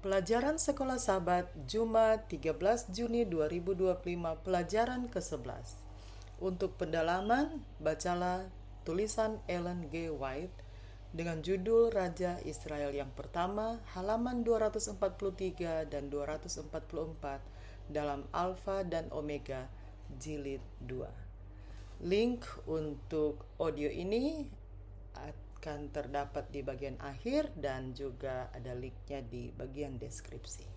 Pelajaran Sekolah Sahabat Jumat 13 Juni 2025 pelajaran ke-11. Untuk pendalaman, bacalah tulisan Ellen G. White dengan judul Raja Israel yang pertama, halaman 243 dan 244 dalam Alfa dan Omega Jilid 2. Link untuk audio ini akan terdapat di bagian akhir dan juga ada linknya di bagian deskripsi.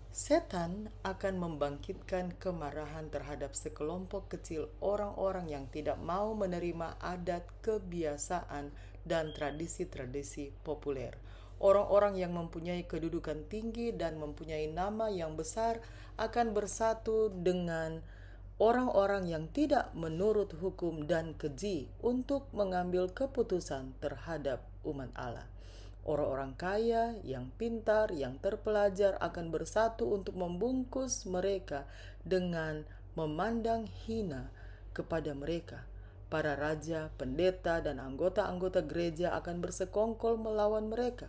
Setan akan membangkitkan kemarahan terhadap sekelompok kecil orang-orang yang tidak mau menerima adat, kebiasaan, dan tradisi-tradisi populer. Orang-orang yang mempunyai kedudukan tinggi dan mempunyai nama yang besar akan bersatu dengan orang-orang yang tidak menurut hukum dan keji untuk mengambil keputusan terhadap umat Allah. Orang-orang kaya, yang pintar, yang terpelajar akan bersatu untuk membungkus mereka dengan memandang hina kepada mereka. Para raja, pendeta, dan anggota-anggota gereja akan bersekongkol melawan mereka.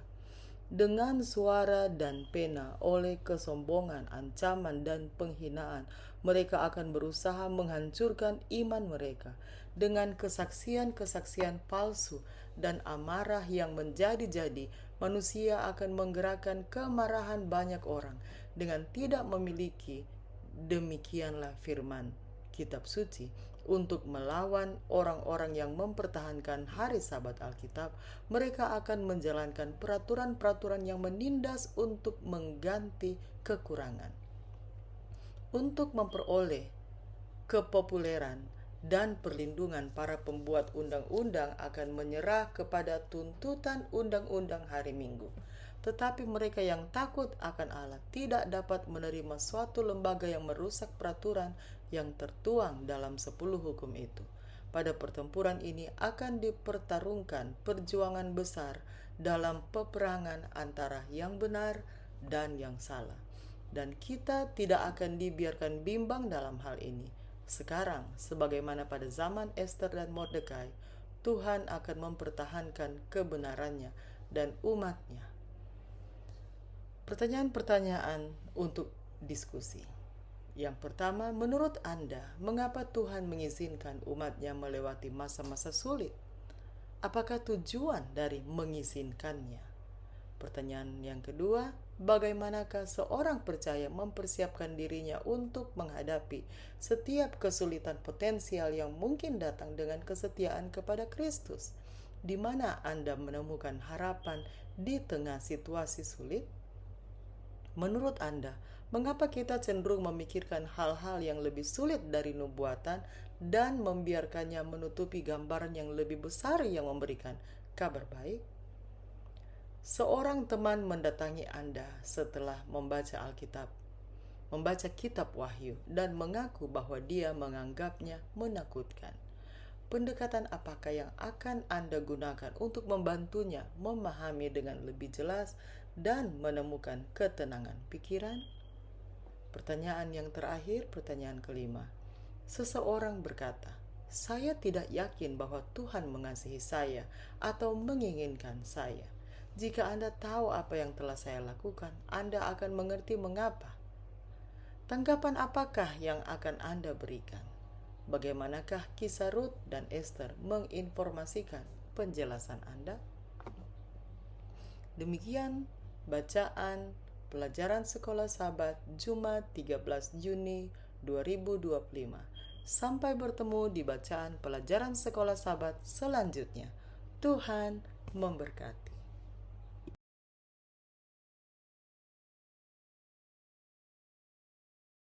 Dengan suara dan pena, oleh kesombongan, ancaman, dan penghinaan, mereka akan berusaha menghancurkan iman mereka. Dengan kesaksian-kesaksian palsu dan amarah yang menjadi-jadi, manusia akan menggerakkan kemarahan banyak orang dengan tidak memiliki, demikianlah firman kitab suci, untuk melawan orang-orang yang mempertahankan hari Sabat Alkitab. Mereka akan menjalankan peraturan-peraturan yang menindas untuk mengganti kekurangan. Untuk memperoleh kepopuleran dan perlindungan, para pembuat undang-undang akan menyerah kepada tuntutan undang-undang hari Minggu. Tetapi mereka yang takut akan Allah tidak dapat menerima suatu lembaga yang merusak peraturan yang tertuang dalam 10 hukum itu. Pada pertempuran ini akan dipertarungkan perjuangan besar dalam peperangan antara yang benar dan yang salah. Dan kita tidak akan dibiarkan bimbang dalam hal ini. Sekarang, sebagaimana pada zaman Esther dan Mordekai, Tuhan akan mempertahankan kebenarannya dan umatnya. Pertanyaan-pertanyaan untuk diskusi. Yang pertama, menurut Anda, mengapa Tuhan mengizinkan umatnya melewati masa-masa sulit? Apakah tujuan dari mengizinkannya? Pertanyaan yang kedua, bagaimanakah seorang percaya mempersiapkan dirinya untuk menghadapi setiap kesulitan potensial yang mungkin datang dengan kesetiaan kepada Kristus? Di mana Anda menemukan harapan di tengah situasi sulit? Menurut Anda, mengapa kita cenderung memikirkan hal-hal yang lebih sulit dari nubuatan dan membiarkannya menutupi gambaran yang lebih besar yang memberikan kabar baik? Seorang teman mendatangi Anda setelah membaca Alkitab, membaca kitab Wahyu, dan mengaku bahwa dia menganggapnya menakutkan. Pendekatan apakah yang akan Anda gunakan untuk membantunya memahami dengan lebih jelas dan menemukan ketenangan pikiran? Pertanyaan yang terakhir, pertanyaan kelima. Seseorang berkata, "Saya tidak yakin bahwa Tuhan mengasihi saya atau menginginkan saya." Jika Anda tahu apa yang telah saya lakukan, Anda akan mengerti mengapa. Tanggapan apakah yang akan Anda berikan? Bagaimanakah kisah Rut dan Esther menginformasikan penjelasan Anda? Demikian bacaan pelajaran Sekolah Sahabat Jumat 13 Juni 2025. Sampai bertemu di bacaan pelajaran Sekolah Sahabat selanjutnya. Tuhan memberkati.